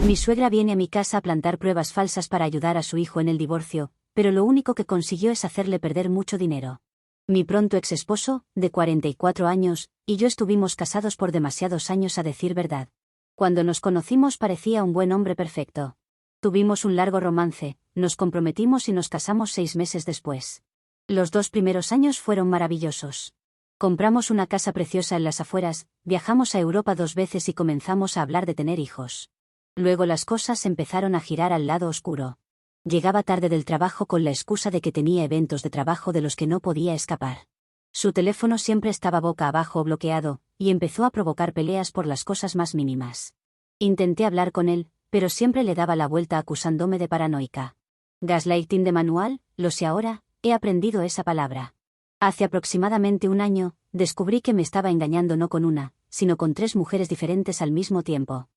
Mi suegra viene a mi casa a plantar pruebas falsas para ayudar a su hijo en el divorcio, pero lo único que consiguió es hacerle perder mucho dinero. Mi pronto ex esposo, de 44 años, y yo estuvimos casados por demasiados años a decir verdad. Cuando nos conocimos parecía un buen hombre perfecto. Tuvimos un largo romance, nos comprometimos y nos casamos 6 meses después. Los 2 primeros años fueron maravillosos. Compramos una casa preciosa en las afueras, viajamos a Europa 2 veces y comenzamos a hablar de tener hijos. Luego las cosas empezaron a girar al lado oscuro. Llegaba tarde del trabajo con la excusa de que tenía eventos de trabajo de los que no podía escapar. Su teléfono siempre estaba boca abajo o bloqueado, y empezó a provocar peleas por las cosas más mínimas. Intenté hablar con él, pero siempre le daba la vuelta acusándome de paranoica. Gaslighting de manual, lo sé ahora, he aprendido esa palabra. Hace aproximadamente un año, descubrí que me estaba engañando no con una, sino con 3 mujeres diferentes al mismo tiempo.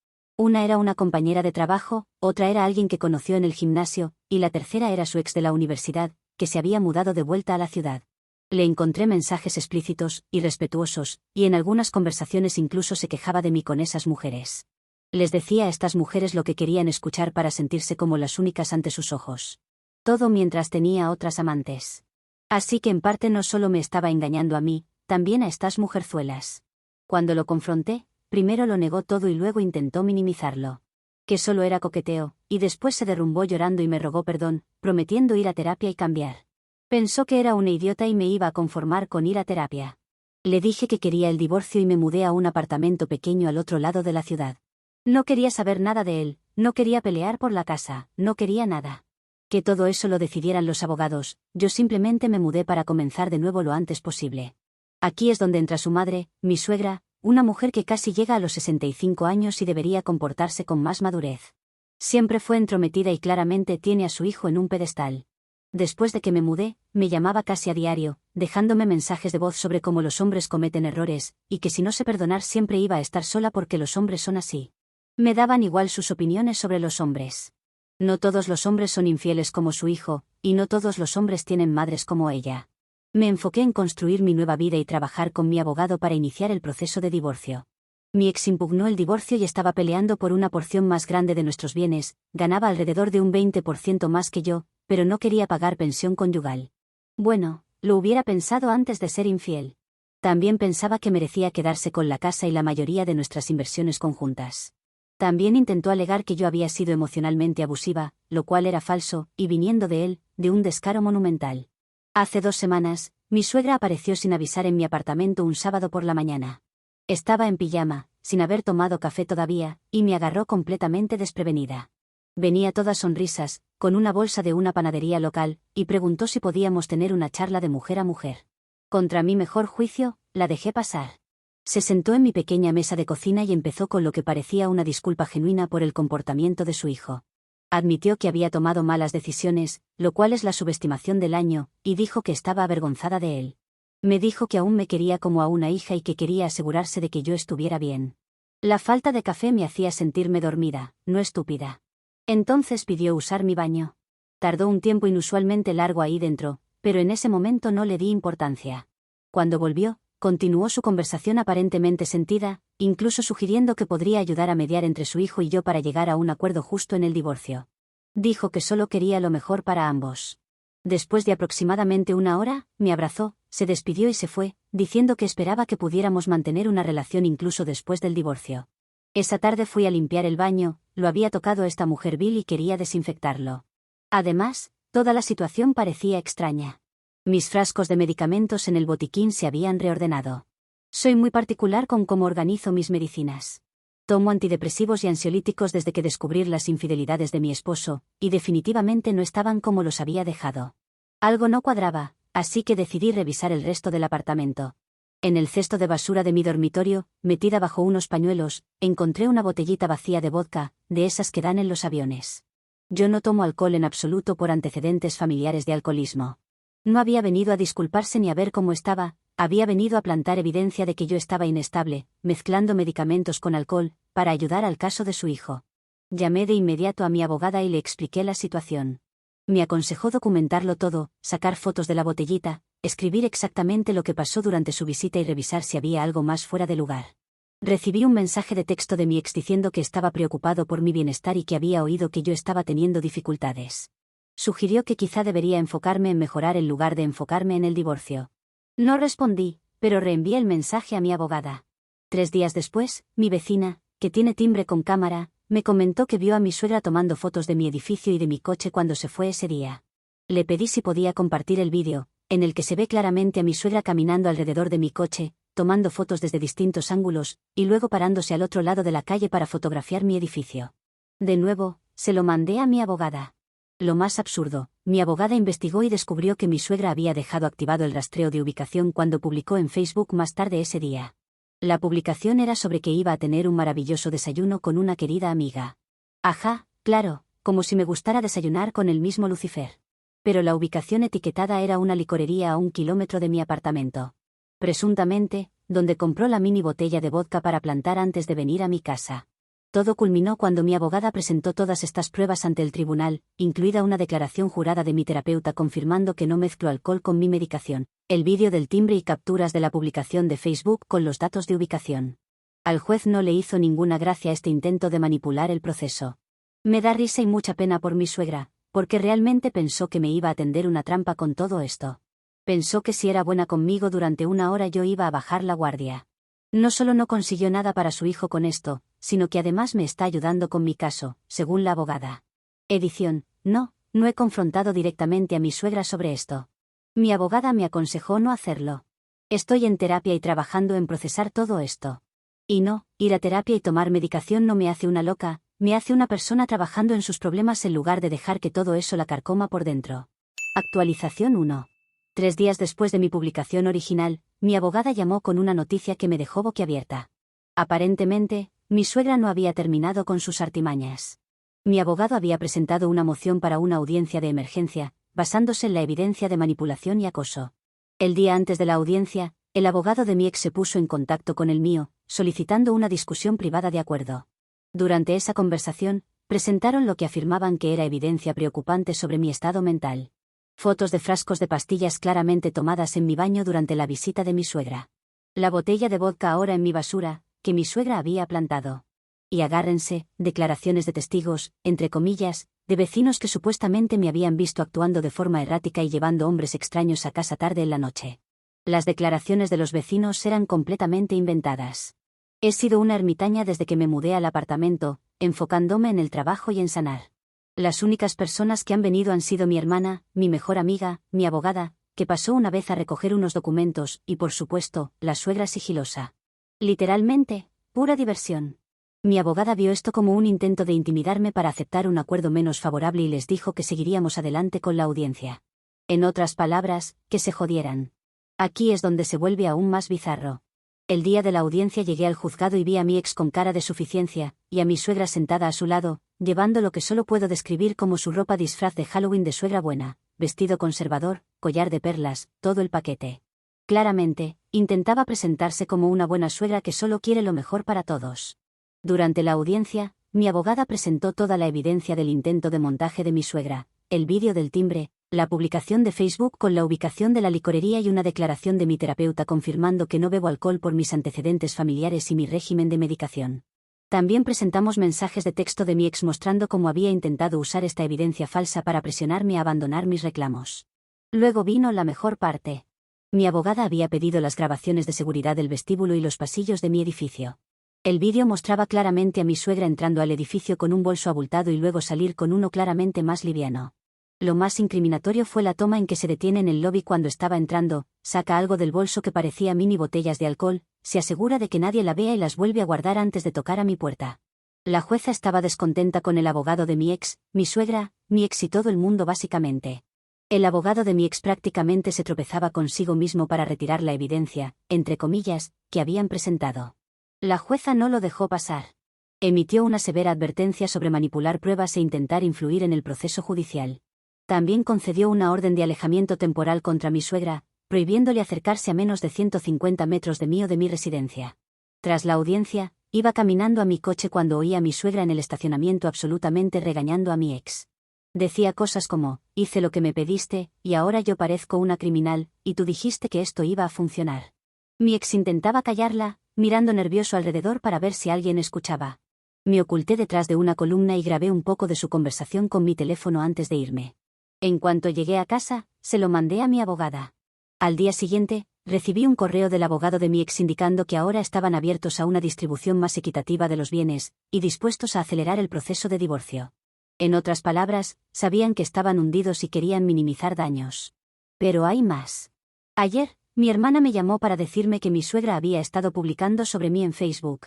Una era una compañera de trabajo, otra era alguien que conoció en el gimnasio, y la tercera era su ex de la universidad, que se había mudado de vuelta a la ciudad. Le encontré mensajes explícitos, irrespetuosos, y en algunas conversaciones incluso se quejaba de mí con esas mujeres. Les decía a estas mujeres lo que querían escuchar para sentirse como las únicas ante sus ojos. Todo mientras tenía otras amantes. Así que en parte no solo me estaba engañando a mí, también a estas mujerzuelas. Cuando lo confronté, primero lo negó todo y luego intentó minimizarlo. Que solo era coqueteo, y después se derrumbó llorando y me rogó perdón, prometiendo ir a terapia y cambiar. Pensó que era una idiota y me iba a conformar con ir a terapia. Le dije que quería el divorcio y me mudé a un apartamento pequeño al otro lado de la ciudad. No quería saber nada de él, no quería pelear por la casa, no quería nada. Que todo eso lo decidieran los abogados, yo simplemente me mudé para comenzar de nuevo lo antes posible. Aquí es donde entra su madre, mi suegra, una mujer que casi llega a los 65 años y debería comportarse con más madurez. Siempre fue entrometida y claramente tiene a su hijo en un pedestal. Después de que me mudé, me llamaba casi a diario, dejándome mensajes de voz sobre cómo los hombres cometen errores, y que si no sé perdonar siempre iba a estar sola porque los hombres son así. Me daban igual sus opiniones sobre los hombres. No todos los hombres son infieles como su hijo, y no todos los hombres tienen madres como ella. Me enfoqué en construir mi nueva vida y trabajar con mi abogado para iniciar el proceso de divorcio. Mi ex impugnó el divorcio y estaba peleando por una porción más grande de nuestros bienes, ganaba alrededor de un 20% más que yo, pero no quería pagar pensión conyugal. Bueno, lo hubiera pensado antes de ser infiel. También pensaba que merecía quedarse con la casa y la mayoría de nuestras inversiones conjuntas. También intentó alegar que yo había sido emocionalmente abusiva, lo cual era falso, y viniendo de él, de un descaro monumental. Hace 2 semanas, mi suegra apareció sin avisar en mi apartamento un sábado por la mañana. Estaba en pijama, sin haber tomado café todavía, y me agarró completamente desprevenida. Venía toda sonrisas, con una bolsa de una panadería local, y preguntó si podíamos tener una charla de mujer a mujer. Contra mi mejor juicio, la dejé pasar. Se sentó en mi pequeña mesa de cocina y empezó con lo que parecía una disculpa genuina por el comportamiento de su hijo. Admitió que había tomado malas decisiones, lo cual es la subestimación del año, y dijo que estaba avergonzada de él. Me dijo que aún me quería como a una hija y que quería asegurarse de que yo estuviera bien. La falta de café me hacía sentirme dormida, no estúpida. Entonces pidió usar mi baño. Tardó un tiempo inusualmente largo ahí dentro, pero en ese momento no le di importancia. Cuando volvió, continuó su conversación aparentemente sentida, incluso sugiriendo que podría ayudar a mediar entre su hijo y yo para llegar a un acuerdo justo en el divorcio. Dijo que solo quería lo mejor para ambos. Después de aproximadamente 1 hora, me abrazó, se despidió y se fue, diciendo que esperaba que pudiéramos mantener una relación incluso después del divorcio. Esa tarde fui a limpiar el baño, lo había tocado esta mujer vil y quería desinfectarlo. Además, toda la situación parecía extraña. Mis frascos de medicamentos en el botiquín se habían reordenado. Soy muy particular con cómo organizo mis medicinas. Tomo antidepresivos y ansiolíticos desde que descubrí las infidelidades de mi esposo, y definitivamente no estaban como los había dejado. Algo no cuadraba, así que decidí revisar el resto del apartamento. En el cesto de basura de mi dormitorio, metida bajo unos pañuelos, encontré una botellita vacía de vodka, de esas que dan en los aviones. Yo no tomo alcohol en absoluto por antecedentes familiares de alcoholismo. No había venido a disculparse ni a ver cómo estaba, había venido a plantar evidencia de que yo estaba inestable, mezclando medicamentos con alcohol, para ayudar al caso de su hijo. Llamé de inmediato a mi abogada y le expliqué la situación. Me aconsejó documentarlo todo, sacar fotos de la botellita, escribir exactamente lo que pasó durante su visita y revisar si había algo más fuera de lugar. Recibí un mensaje de texto de mi ex diciendo que estaba preocupado por mi bienestar y que había oído que yo estaba teniendo dificultades. Sugirió que quizá debería enfocarme en mejorar en lugar de enfocarme en el divorcio. No respondí, pero reenvié el mensaje a mi abogada. 3 días después, mi vecina, que tiene timbre con cámara, me comentó que vio a mi suegra tomando fotos de mi edificio y de mi coche cuando se fue ese día. Le pedí si podía compartir el vídeo, en el que se ve claramente a mi suegra caminando alrededor de mi coche, tomando fotos desde distintos ángulos, y luego parándose al otro lado de la calle para fotografiar mi edificio. De nuevo, se lo mandé a mi abogada. Lo más absurdo, mi abogada investigó y descubrió que mi suegra había dejado activado el rastreo de ubicación cuando publicó en Facebook más tarde ese día. La publicación era sobre que iba a tener un maravilloso desayuno con una querida amiga. Ajá, claro, como si me gustara desayunar con el mismo Lucifer. Pero la ubicación etiquetada era una licorería a 1 kilómetro de mi apartamento. Presuntamente, donde compró la mini botella de vodka para plantar antes de venir a mi casa. Todo culminó cuando mi abogada presentó todas estas pruebas ante el tribunal, incluida una declaración jurada de mi terapeuta confirmando que no mezclo alcohol con mi medicación, el vídeo del timbre y capturas de la publicación de Facebook con los datos de ubicación. Al juez no le hizo ninguna gracia este intento de manipular el proceso. Me da risa y mucha pena por mi suegra, porque realmente pensó que me iba a tender una trampa con todo esto. Pensó que si era buena conmigo durante 1 hora yo iba a bajar la guardia. No solo no consiguió nada para su hijo con esto, sino que además me está ayudando con mi caso, según la abogada. Edición: no he confrontado directamente a mi suegra sobre esto. Mi abogada me aconsejó no hacerlo. Estoy en terapia y trabajando en procesar todo esto. Y no, ir a terapia y tomar medicación no me hace una loca, me hace una persona trabajando en sus problemas en lugar de dejar que todo eso la carcoma por dentro. Actualización 1. 3 días después de mi publicación original, mi abogada llamó con una noticia que me dejó boquiabierta. Aparentemente, mi suegra no había terminado con sus artimañas. Mi abogado había presentado una moción para una audiencia de emergencia, basándose en la evidencia de manipulación y acoso. El día antes de la audiencia, el abogado de mi ex se puso en contacto con el mío, solicitando una discusión privada de acuerdo. Durante esa conversación, presentaron lo que afirmaban que era evidencia preocupante sobre mi estado mental. Fotos de frascos de pastillas claramente tomadas en mi baño durante la visita de mi suegra. La botella de vodka ahora en mi basura, que mi suegra había plantado. Y agárrense, declaraciones de testigos, entre comillas, de vecinos que supuestamente me habían visto actuando de forma errática y llevando hombres extraños a casa tarde en la noche. Las declaraciones de los vecinos eran completamente inventadas. He sido una ermitaña desde que me mudé al apartamento, enfocándome en el trabajo y en sanar. Las únicas personas que han venido han sido mi hermana, mi mejor amiga, mi abogada, que pasó una vez a recoger unos documentos, y por supuesto, la suegra sigilosa. Literalmente, pura diversión. Mi abogada vio esto como un intento de intimidarme para aceptar un acuerdo menos favorable y les dijo que seguiríamos adelante con la audiencia. En otras palabras, que se jodieran. Aquí es donde se vuelve aún más bizarro. El día de la audiencia llegué al juzgado y vi a mi ex con cara de suficiencia, y a mi suegra sentada a su lado, llevando lo que solo puedo describir como su ropa disfraz de Halloween de suegra buena, vestido conservador, collar de perlas, todo el paquete. Claramente, intentaba presentarse como una buena suegra que solo quiere lo mejor para todos. Durante la audiencia, mi abogada presentó toda la evidencia del intento de montaje de mi suegra, el vídeo del timbre, la publicación de Facebook con la ubicación de la licorería y una declaración de mi terapeuta confirmando que no bebo alcohol por mis antecedentes familiares y mi régimen de medicación. También presentamos mensajes de texto de mi ex mostrando cómo había intentado usar esta evidencia falsa para presionarme a abandonar mis reclamos. Luego vino la mejor parte. Mi abogada había pedido las grabaciones de seguridad del vestíbulo y los pasillos de mi edificio. El vídeo mostraba claramente a mi suegra entrando al edificio con un bolso abultado y luego salir con uno claramente más liviano. Lo más incriminatorio fue la toma en que se detiene en el lobby cuando estaba entrando, saca algo del bolso que parecía mini botellas de alcohol, se asegura de que nadie la vea y las vuelve a guardar antes de tocar a mi puerta. La jueza estaba descontenta con el abogado de mi ex, mi suegra, mi ex y todo el mundo básicamente. El abogado de mi ex prácticamente se tropezaba consigo mismo para retirar la evidencia, entre comillas, que habían presentado. La jueza no lo dejó pasar. Emitió una severa advertencia sobre manipular pruebas e intentar influir en el proceso judicial. También concedió una orden de alejamiento temporal contra mi suegra, prohibiéndole acercarse a menos de 150 metros de mí o de mi residencia. Tras la audiencia, iba caminando a mi coche cuando oí a mi suegra en el estacionamiento absolutamente regañando a mi ex. Decía cosas como, hice lo que me pediste, y ahora yo parezco una criminal, y tú dijiste que esto iba a funcionar. Mi ex intentaba callarla, mirando nervioso alrededor para ver si alguien escuchaba. Me oculté detrás de una columna y grabé un poco de su conversación con mi teléfono antes de irme. En cuanto llegué a casa, se lo mandé a mi abogada. Al día siguiente, recibí un correo del abogado de mi ex indicando que ahora estaban abiertos a una distribución más equitativa de los bienes, y dispuestos a acelerar el proceso de divorcio. En otras palabras, sabían que estaban hundidos y querían minimizar daños. Pero hay más. Ayer, mi hermana me llamó para decirme que mi suegra había estado publicando sobre mí en Facebook.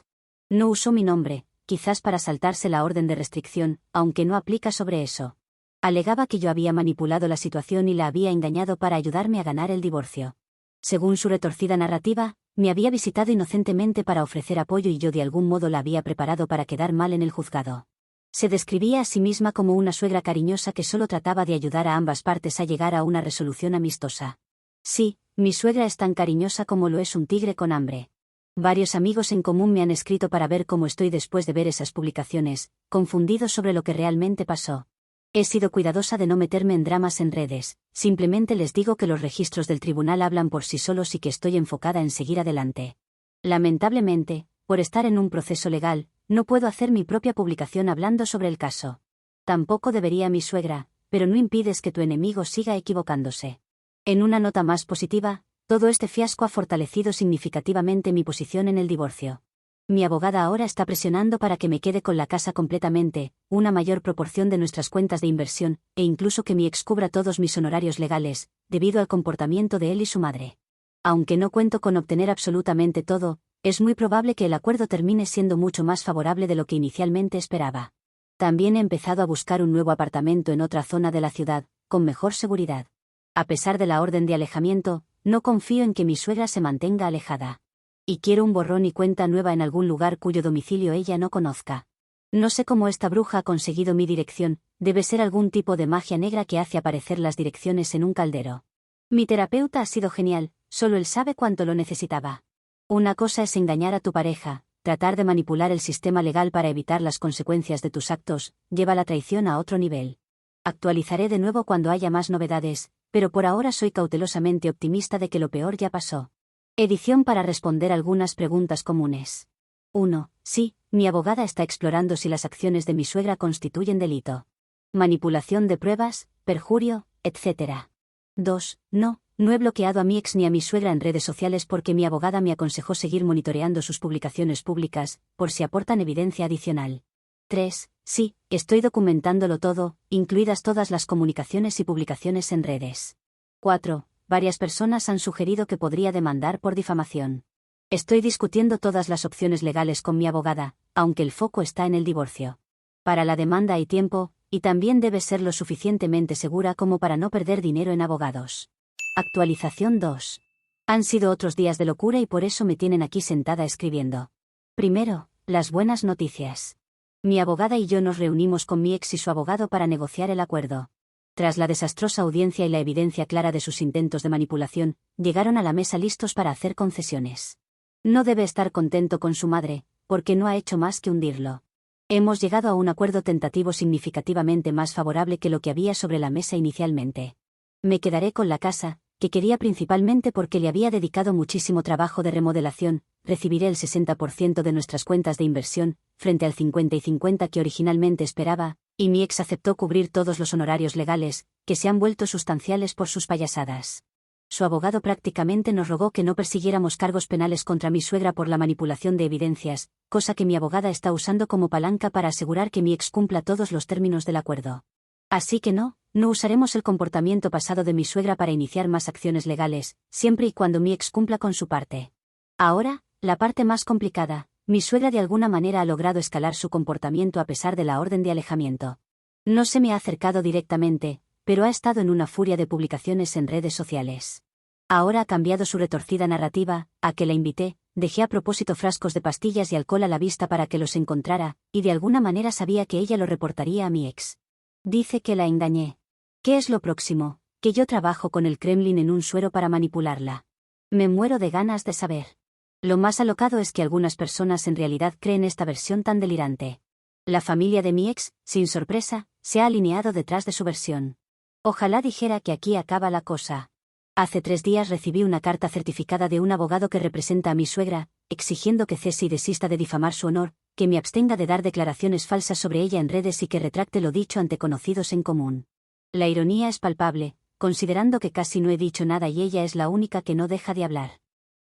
No usó mi nombre, quizás para saltarse la orden de restricción, aunque no aplica sobre eso. Alegaba que yo había manipulado la situación y la había engañado para ayudarme a ganar el divorcio. Según su retorcida narrativa, me había visitado inocentemente para ofrecer apoyo y yo de algún modo la había preparado para quedar mal en el juzgado. Se describía a sí misma como una suegra cariñosa que solo trataba de ayudar a ambas partes a llegar a una resolución amistosa. Sí, mi suegra es tan cariñosa como lo es un tigre con hambre. Varios amigos en común me han escrito para ver cómo estoy después de ver esas publicaciones, confundidos sobre lo que realmente pasó. He sido cuidadosa de no meterme en dramas en redes, simplemente les digo que los registros del tribunal hablan por sí solos y que estoy enfocada en seguir adelante. Lamentablemente, por estar en un proceso legal, no puedo hacer mi propia publicación hablando sobre el caso. Tampoco debería mi suegra, pero no impides que tu enemigo siga equivocándose. En una nota más positiva, todo este fiasco ha fortalecido significativamente mi posición en el divorcio. Mi abogada ahora está presionando para que me quede con la casa completamente, una mayor proporción de nuestras cuentas de inversión, e incluso que mi ex cubra todos mis honorarios legales, debido al comportamiento de él y su madre. Aunque no cuento con obtener absolutamente todo, es muy probable que el acuerdo termine siendo mucho más favorable de lo que inicialmente esperaba. También he empezado a buscar un nuevo apartamento en otra zona de la ciudad, con mejor seguridad. A pesar de la orden de alejamiento, no confío en que mi suegra se mantenga alejada. Y quiero un borrón y cuenta nueva en algún lugar cuyo domicilio ella no conozca. No sé cómo esta bruja ha conseguido mi dirección, debe ser algún tipo de magia negra que hace aparecer las direcciones en un caldero. Mi terapeuta ha sido genial, solo él sabe cuánto lo necesitaba. Una cosa es engañar a tu pareja, tratar de manipular el sistema legal para evitar las consecuencias de tus actos, lleva la traición a otro nivel. Actualizaré de nuevo cuando haya más novedades, pero por ahora soy cautelosamente optimista de que lo peor ya pasó. Edición para responder algunas preguntas comunes. 1. Sí, mi abogada está explorando si las acciones de mi suegra constituyen delito. Manipulación de pruebas, perjurio, etc. 2. No he bloqueado a mi ex ni a mi suegra en redes sociales porque mi abogada me aconsejó seguir monitoreando sus publicaciones públicas, por si aportan evidencia adicional. 3. Sí, estoy documentándolo todo, incluidas todas las comunicaciones y publicaciones en redes. 4. Varias personas han sugerido que podría demandar por difamación. Estoy discutiendo todas las opciones legales con mi abogada, aunque el foco está en el divorcio. Para la demanda hay tiempo, y también debe ser lo suficientemente segura como para no perder dinero en abogados. Actualización 2. Han sido otros días de locura y por eso me tienen aquí sentada escribiendo. Primero, las buenas noticias. Mi abogada y yo nos reunimos con mi ex y su abogado para negociar el acuerdo. Tras la desastrosa audiencia y la evidencia clara de sus intentos de manipulación, llegaron a la mesa listos para hacer concesiones. No debe estar contento con su madre, porque no ha hecho más que hundirlo. Hemos llegado a un acuerdo tentativo significativamente más favorable que lo que había sobre la mesa inicialmente. Me quedaré con la casa, que quería principalmente porque le había dedicado muchísimo trabajo de remodelación, recibiré el 60% de nuestras cuentas de inversión, frente al 50 y 50 que originalmente esperaba, y mi ex aceptó cubrir todos los honorarios legales, que se han vuelto sustanciales por sus payasadas. Su abogado prácticamente nos rogó que no persiguiéramos cargos penales contra mi suegra por la manipulación de evidencias, cosa que mi abogada está usando como palanca para asegurar que mi ex cumpla todos los términos del acuerdo. Así que no usaremos el comportamiento pasado de mi suegra para iniciar más acciones legales, siempre y cuando mi ex cumpla con su parte. Ahora, la parte más complicada. Mi suegra de alguna manera ha logrado escalar su comportamiento a pesar de la orden de alejamiento. No se me ha acercado directamente, pero ha estado en una furia de publicaciones en redes sociales. Ahora ha cambiado su retorcida narrativa, a que la invité, dejé a propósito frascos de pastillas y alcohol a la vista para que los encontrara, y de alguna manera sabía que ella lo reportaría a mi ex. Dice que la engañé. ¿Qué es lo próximo? Que yo trabajo con el Kremlin en un suero para manipularla. Me muero de ganas de saber. Lo más alocado es que algunas personas en realidad creen esta versión tan delirante. La familia de mi ex, sin sorpresa, se ha alineado detrás de su versión. Ojalá dijera que aquí acaba la cosa. Hace 3 días recibí una carta certificada de un abogado que representa a mi suegra, exigiendo que cese y desista de difamar su honor, que me abstenga de dar declaraciones falsas sobre ella en redes y que retracte lo dicho ante conocidos en común. La ironía es palpable, considerando que casi no he dicho nada y ella es la única que no deja de hablar.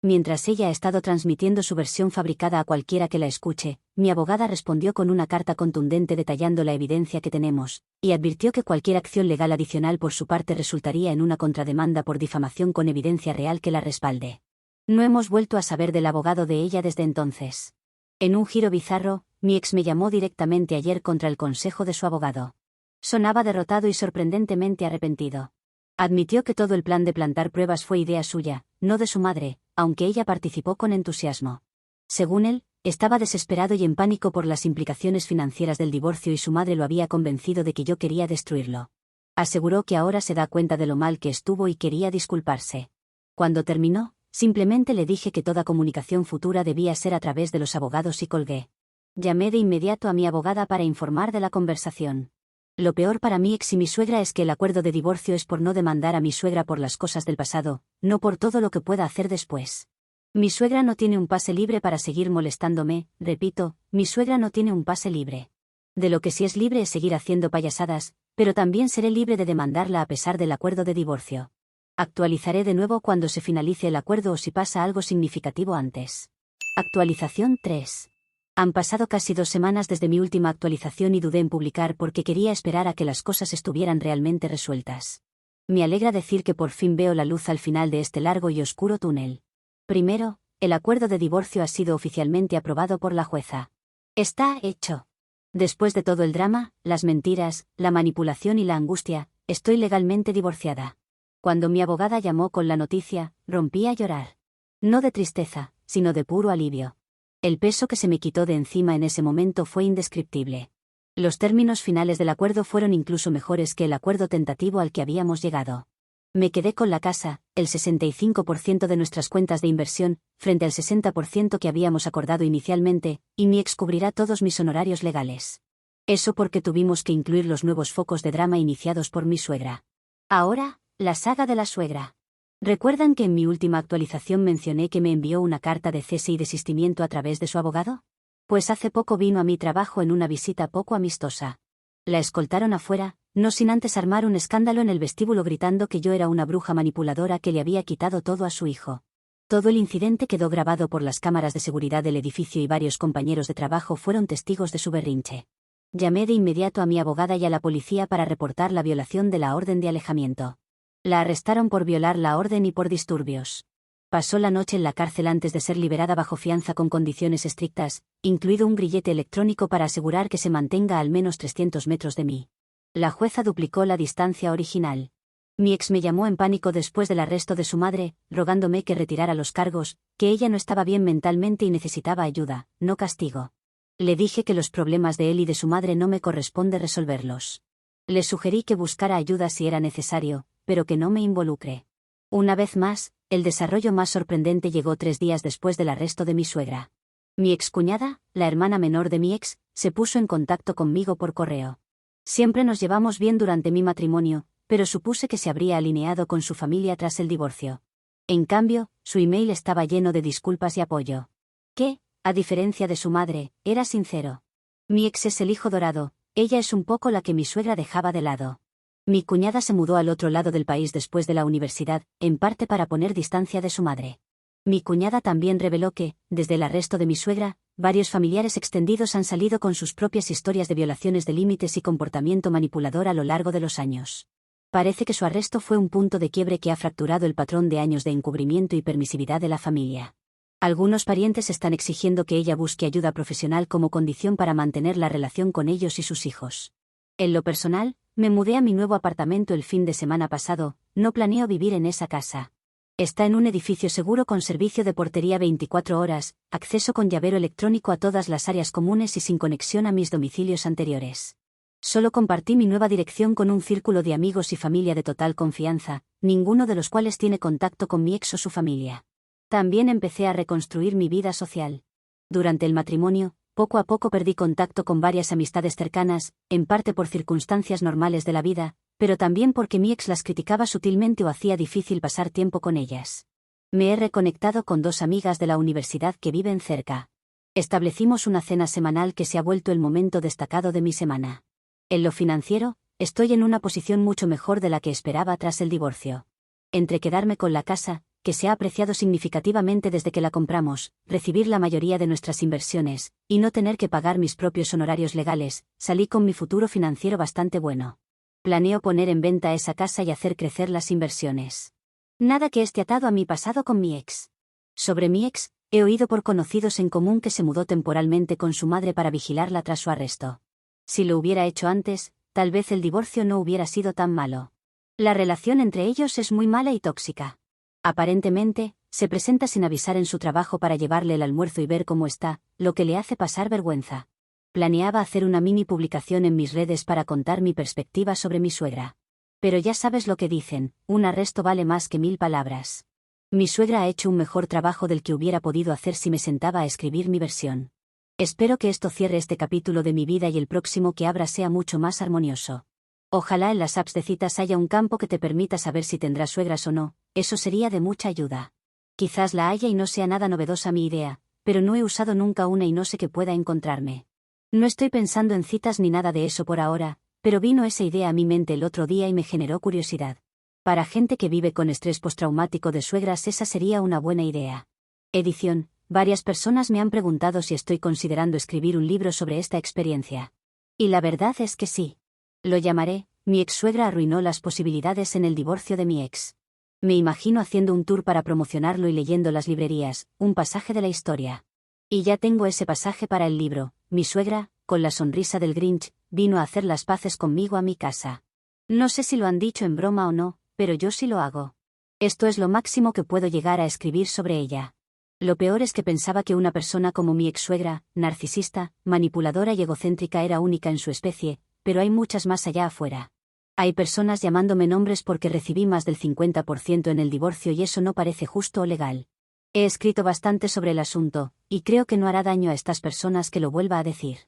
Mientras ella ha estado transmitiendo su versión fabricada a cualquiera que la escuche, mi abogada respondió con una carta contundente detallando la evidencia que tenemos, y advirtió que cualquier acción legal adicional por su parte resultaría en una contrademanda por difamación con evidencia real que la respalde. No hemos vuelto a saber del abogado de ella desde entonces. En un giro bizarro, mi ex me llamó directamente ayer contra el consejo de su abogado. Sonaba derrotado y sorprendentemente arrepentido. Admitió que todo el plan de plantar pruebas fue idea suya, no de su madre, aunque ella participó con entusiasmo. Según él, estaba desesperado y en pánico por las implicaciones financieras del divorcio y su madre lo había convencido de que yo quería destruirlo. Aseguró que ahora se da cuenta de lo mal que estuvo y quería disculparse. Cuando terminó, simplemente le dije que toda comunicación futura debía ser a través de los abogados y colgué. Llamé de inmediato a mi abogada para informar de la conversación. Lo peor para mi ex y mi suegra es que el acuerdo de divorcio es por no demandar a mi suegra por las cosas del pasado, no por todo lo que pueda hacer después. Mi suegra no tiene un pase libre para seguir molestándome, repito, mi suegra no tiene un pase libre. De lo que sí es libre es seguir haciendo payasadas, pero también seré libre de demandarla a pesar del acuerdo de divorcio. Actualizaré de nuevo cuando se finalice el acuerdo o si pasa algo significativo antes. Actualización 3. Han pasado casi 2 semanas desde mi última actualización y dudé en publicar porque quería esperar a que las cosas estuvieran realmente resueltas. Me alegra decir que por fin veo la luz al final de este largo y oscuro túnel. Primero, el acuerdo de divorcio ha sido oficialmente aprobado por la jueza. Está hecho. Después de todo el drama, las mentiras, la manipulación y la angustia, estoy legalmente divorciada. Cuando mi abogada llamó con la noticia, rompí a llorar. No de tristeza, sino de puro alivio. El peso que se me quitó de encima en ese momento fue indescriptible. Los términos finales del acuerdo fueron incluso mejores que el acuerdo tentativo al que habíamos llegado. Me quedé con la casa, el 65% de nuestras cuentas de inversión, frente al 60% que habíamos acordado inicialmente, y mi ex cubrirá todos mis honorarios legales. Eso porque tuvimos que incluir los nuevos focos de drama iniciados por mi suegra. Ahora, la saga de la suegra. ¿Recuerdan que en mi última actualización mencioné que me envió una carta de cese y desistimiento a través de su abogado? Pues hace poco vino a mi trabajo en una visita poco amistosa. La escoltaron afuera, no sin antes armar un escándalo en el vestíbulo gritando que yo era una bruja manipuladora que le había quitado todo a su hijo. Todo el incidente quedó grabado por las cámaras de seguridad del edificio y varios compañeros de trabajo fueron testigos de su berrinche. Llamé de inmediato a mi abogada y a la policía para reportar la violación de la orden de alejamiento. La arrestaron por violar la orden y por disturbios. Pasó la noche en la cárcel antes de ser liberada bajo fianza con condiciones estrictas, incluido un grillete electrónico para asegurar que se mantenga al menos 300 metros de mí. La jueza duplicó la distancia original. Mi ex me llamó en pánico después del arresto de su madre, rogándome que retirara los cargos, que ella no estaba bien mentalmente y necesitaba ayuda, no castigo. Le dije que los problemas de él y de su madre no me corresponde resolverlos. Le sugerí que buscara ayuda si era necesario, pero que no me involucre. Una vez más, el desarrollo más sorprendente llegó 3 días después del arresto de mi suegra. Mi excuñada, la hermana menor de mi ex, se puso en contacto conmigo por correo. Siempre nos llevamos bien durante mi matrimonio, pero supuse que se habría alineado con su familia tras el divorcio. En cambio, su email estaba lleno de disculpas y apoyo. Que, a diferencia de su madre, era sincero. Mi ex es el hijo dorado, ella es un poco la que mi suegra dejaba de lado. Mi cuñada se mudó al otro lado del país después de la universidad, en parte para poner distancia de su madre. Mi cuñada también reveló que, desde el arresto de mi suegra, varios familiares extendidos han salido con sus propias historias de violaciones de límites y comportamiento manipulador a lo largo de los años. Parece que su arresto fue un punto de quiebre que ha fracturado el patrón de años de encubrimiento y permisividad de la familia. Algunos parientes están exigiendo que ella busque ayuda profesional como condición para mantener la relación con ellos y sus hijos. En lo personal, me mudé a mi nuevo apartamento el fin de semana pasado, no planeo vivir en esa casa. Está en un edificio seguro con servicio de portería 24 horas, acceso con llavero electrónico a todas las áreas comunes y sin conexión a mis domicilios anteriores. Solo compartí mi nueva dirección con un círculo de amigos y familia de total confianza, ninguno de los cuales tiene contacto con mi ex o su familia. También empecé a reconstruir mi vida social. Durante el matrimonio, poco a poco perdí contacto con varias amistades cercanas, en parte por circunstancias normales de la vida, pero también porque mi ex las criticaba sutilmente o hacía difícil pasar tiempo con ellas. Me he reconectado con 2 amigas de la universidad que viven cerca. Establecimos una cena semanal que se ha vuelto el momento destacado de mi semana. En lo financiero, estoy en una posición mucho mejor de la que esperaba tras el divorcio. Entre quedarme con la casa, que se ha apreciado significativamente desde que la compramos, recibir la mayoría de nuestras inversiones, y no tener que pagar mis propios honorarios legales, salí con mi futuro financiero bastante bueno. Planeo poner en venta esa casa y hacer crecer las inversiones. Nada que esté atado a mi pasado con mi ex. Sobre mi ex, he oído por conocidos en común que se mudó temporalmente con su madre para vigilarla tras su arresto. Si lo hubiera hecho antes, tal vez el divorcio no hubiera sido tan malo. La relación entre ellos es muy mala y tóxica. Aparentemente, se presenta sin avisar en su trabajo para llevarle el almuerzo y ver cómo está, lo que le hace pasar vergüenza. Planeaba hacer una mini publicación en mis redes para contar mi perspectiva sobre mi suegra. Pero ya sabes lo que dicen, un arresto vale más que 1000 palabras. Mi suegra ha hecho un mejor trabajo del que hubiera podido hacer si me sentaba a escribir mi versión. Espero que esto cierre este capítulo de mi vida y el próximo que abra sea mucho más armonioso. Ojalá en las apps de citas haya un campo que te permita saber si tendrás suegras o no, eso sería de mucha ayuda. Quizás la haya y no sea nada novedosa mi idea, pero no he usado nunca una y no sé qué pueda encontrarme. No estoy pensando en citas ni nada de eso por ahora, pero vino esa idea a mi mente el otro día y me generó curiosidad. Para gente que vive con estrés postraumático de suegras esa sería una buena idea. Edición. Varias personas me han preguntado si estoy considerando escribir un libro sobre esta experiencia. Y la verdad es que sí. Lo llamaré, Mi ex-suegra arruinó las posibilidades en el divorcio de mi ex. Me imagino haciendo un tour para promocionarlo y leyendo las librerías, un pasaje de la historia. Y ya tengo ese pasaje para el libro. Mi suegra, con la sonrisa del Grinch, vino a hacer las paces conmigo a mi casa. No sé si lo han dicho en broma o no, pero yo sí lo hago. Esto es lo máximo que puedo llegar a escribir sobre ella. Lo peor es que pensaba que una persona como mi ex-suegra, narcisista, manipuladora y egocéntrica era única en su especie, pero hay muchas más allá afuera. Hay personas llamándome nombres porque recibí más del 50% en el divorcio y eso no parece justo o legal. He escrito bastante sobre el asunto, y creo que no hará daño a estas personas que lo vuelva a decir.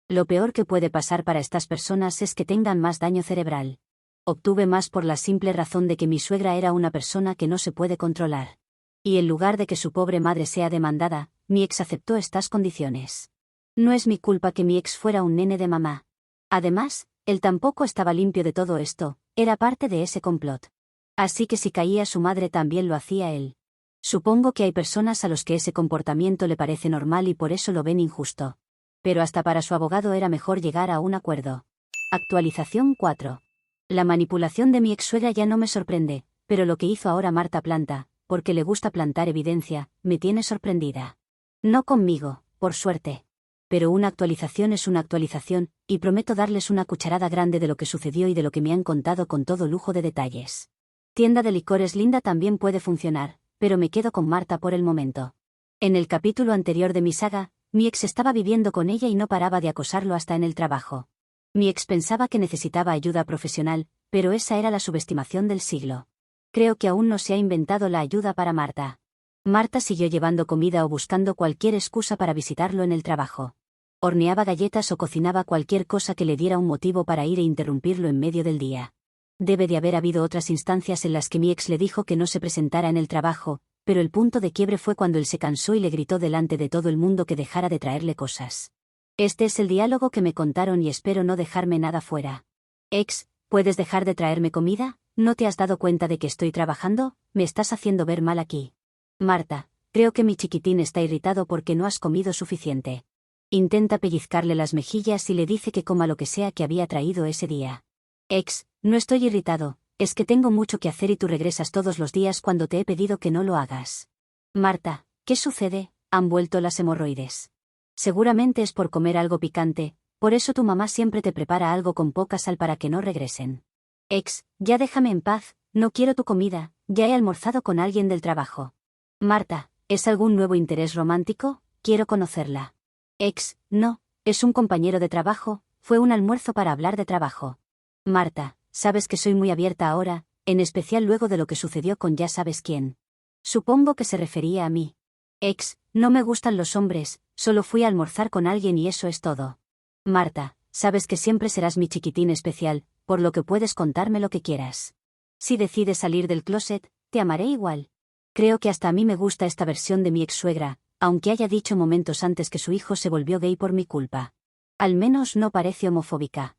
Lo peor que puede pasar para estas personas es que tengan más daño cerebral. Obtuve más por la simple razón de que mi suegra era una persona que no se puede controlar. Y en lugar de que su pobre madre sea demandada, mi ex aceptó estas condiciones. No es mi culpa que mi ex fuera un nene de mamá. Además, él tampoco estaba limpio de todo esto, era parte de ese complot. Así que si caía su madre también lo hacía él. Supongo que hay personas a los que ese comportamiento le parece normal y por eso lo ven injusto. Pero hasta para su abogado era mejor llegar a un acuerdo. Actualización 4. La manipulación de mi ex-suegra ya no me sorprende, pero lo que hizo ahora Marta Planta, porque le gusta plantar evidencia, me tiene sorprendida. No conmigo, por suerte. Pero una actualización es una actualización, y prometo darles una cucharada grande de lo que sucedió y de lo que me han contado con todo lujo de detalles. Tienda de licores Linda también puede funcionar, pero me quedo con Marta por el momento. En el capítulo anterior de mi saga, mi ex estaba viviendo con ella y no paraba de acosarlo hasta en el trabajo. Mi ex pensaba que necesitaba ayuda profesional, pero esa era la subestimación del siglo. Creo que aún no se ha inventado la ayuda para Marta. Marta siguió llevando comida o buscando cualquier excusa para visitarlo en el trabajo. Horneaba galletas o cocinaba cualquier cosa que le diera un motivo para ir e interrumpirlo en medio del día. Debe de haber habido otras instancias en las que mi ex le dijo que no se presentara en el trabajo, pero el punto de quiebre fue cuando él se cansó y le gritó delante de todo el mundo que dejara de traerle cosas. Este es el diálogo que me contaron y espero no dejarme nada fuera. Ex, ¿puedes dejar de traerme comida? ¿No te has dado cuenta de que estoy trabajando? Me estás haciendo ver mal aquí. Marta, creo que mi chiquitín está irritado porque no has comido suficiente. Intenta pellizcarle las mejillas y le dice que coma lo que sea que había traído ese día. Ex, no estoy irritado, es que tengo mucho que hacer y tú regresas todos los días cuando te he pedido que no lo hagas. Marta, ¿qué sucede? Han vuelto las hemorroides. Seguramente es por comer algo picante, por eso tu mamá siempre te prepara algo con poca sal para que no regresen. Ex, ya déjame en paz, no quiero tu comida, ya he almorzado con alguien del trabajo. Marta, ¿es algún nuevo interés romántico? Quiero conocerla. Ex, no, es un compañero de trabajo, fue un almuerzo para hablar de trabajo. Marta, sabes que soy muy abierta ahora, en especial luego de lo que sucedió con ya sabes quién. Supongo que se refería a mí. Ex, no me gustan los hombres, solo fui a almorzar con alguien y eso es todo. Marta, sabes que siempre serás mi chiquitín especial, por lo que puedes contarme lo que quieras. Si decides salir del closet, te amaré igual. Creo que hasta a mí me gusta esta versión de mi ex-suegra, aunque haya dicho momentos antes que su hijo se volvió gay por mi culpa. Al menos no parece homofóbica.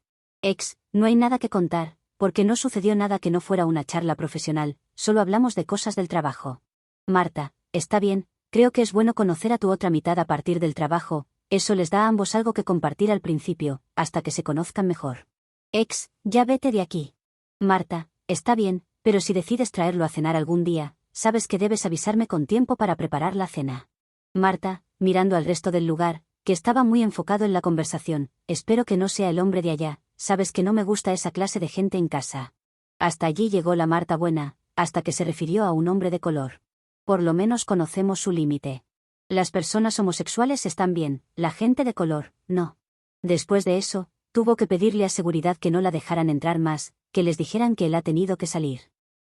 No hay nada que contar, porque no sucedió nada que no fuera una charla profesional, solo hablamos de cosas del trabajo. Marta, está bien, creo que es bueno conocer a tu otra mitad a partir del trabajo, eso les da a ambos algo que compartir al principio, hasta que se conozcan mejor. Ya vete de aquí. Marta, está bien, pero si decides traerlo a cenar algún día, sabes que debes avisarme con tiempo para preparar la cena. Marta, mirando al resto del lugar, que estaba muy enfocado en la conversación, espero que no sea el hombre de allá, sabes que no me gusta esa clase de gente en casa. Hasta allí llegó la Marta buena, hasta que se refirió a un hombre de color. Por lo menos conocemos su límite. Las personas homosexuales están bien, la gente de color, no. Después de eso, tuvo que pedirle a seguridad que no la dejaran entrar más, que les dijeran que él ha tenido que salir.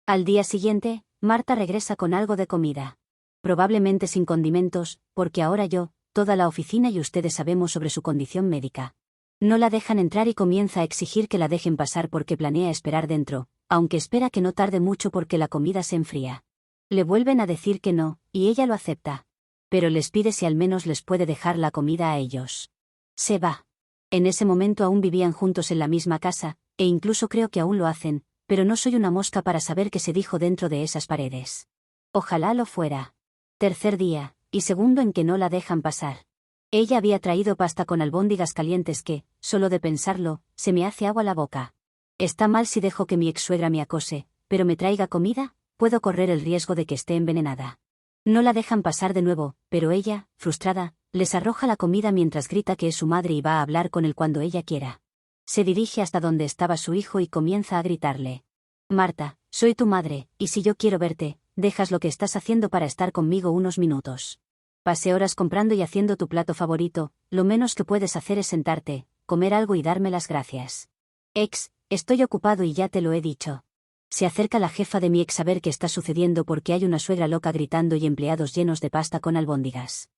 Al día siguiente, Marta regresa con algo de comida. Probablemente sin condimentos, porque ahora yo, toda la oficina y ustedes sabemos sobre su condición médica. No la dejan entrar y comienza a exigir que la dejen pasar porque planea esperar dentro, aunque espera que no tarde mucho porque la comida se enfría. Le vuelven a decir que no, y ella lo acepta. Pero les pide si al menos les puede dejar la comida a ellos. Se va. En ese momento aún vivían juntos en la misma casa, e incluso creo que aún lo hacen, pero no soy una mosca para saber qué se dijo dentro de esas paredes. Ojalá lo fuera. Tercer día, y segundo en que no la dejan pasar. Ella había traído pasta con albóndigas calientes que, solo de pensarlo, se me hace agua la boca. Está mal si dejo que mi ex-suegra me acose, pero me traiga comida, puedo correr el riesgo de que esté envenenada. No la dejan pasar de nuevo, pero ella, frustrada, les arroja la comida mientras grita que es su madre y va a hablar con él cuando ella quiera. Se dirige hasta donde estaba su hijo y comienza a gritarle. Marta, soy tu madre, y si yo quiero verte, dejas lo que estás haciendo para estar conmigo unos minutos. Pasé horas comprando y haciendo tu plato favorito, lo menos que puedes hacer es sentarte, comer algo y darme las gracias. Estoy ocupado y ya te lo he dicho. Se acerca la jefa de mi ex a ver qué está sucediendo porque hay una suegra loca gritando y empleados llenos de pasta con albóndigas.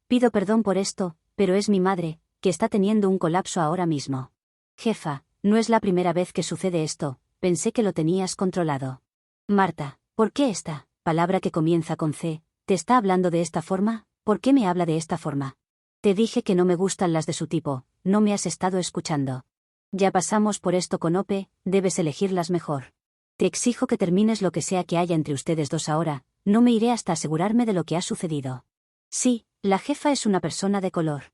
Pido perdón por esto, pero es mi madre, que está teniendo un colapso ahora mismo. Jefa, no es la primera vez que sucede esto, pensé que lo tenías controlado. Marta, ¿por qué esta palabra que comienza con C, te está hablando de esta forma? ¿Por qué me habla de esta forma? Te dije que no me gustan las de su tipo, no me has estado escuchando. Ya pasamos por esto con Ope, debes elegirlas mejor. Te exijo que termines lo que sea que haya entre ustedes dos ahora, no me iré hasta asegurarme de lo que ha sucedido. Sí, la jefa es una persona de color.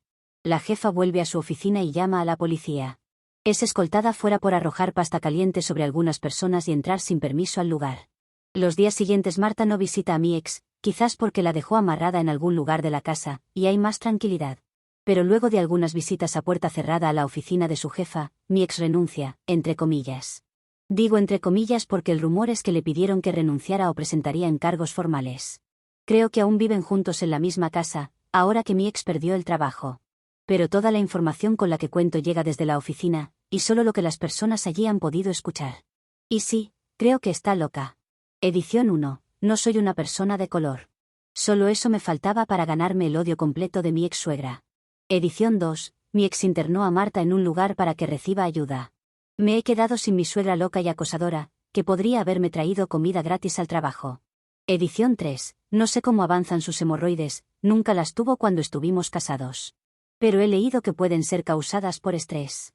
La jefa vuelve a su oficina y llama a la policía. Es escoltada fuera por arrojar pasta caliente sobre algunas personas y entrar sin permiso al lugar. Los días siguientes Marta no visita a mi ex, quizás porque la dejó amarrada en algún lugar de la casa, y hay más tranquilidad. Pero luego de algunas visitas a puerta cerrada a la oficina de su jefa, mi ex renuncia, entre comillas. Digo entre comillas porque el rumor es que le pidieron que renunciara o presentaría encargos formales. Creo que aún viven juntos en la misma casa, ahora que mi ex perdió el trabajo. Pero toda la información con la que cuento llega desde la oficina, y solo lo que las personas allí han podido escuchar. Y sí, creo que está loca. Edición 1. No soy una persona de color. Solo eso me faltaba para ganarme el odio completo de mi ex suegra. Edición 2. Mi ex internó a Marta en un lugar para que reciba ayuda. Me he quedado sin mi suegra loca y acosadora, que podría haberme traído comida gratis al trabajo. Edición 3. No sé cómo avanzan sus hemorroides, nunca las tuvo cuando estuvimos casados. Pero he leído que pueden ser causadas por estrés.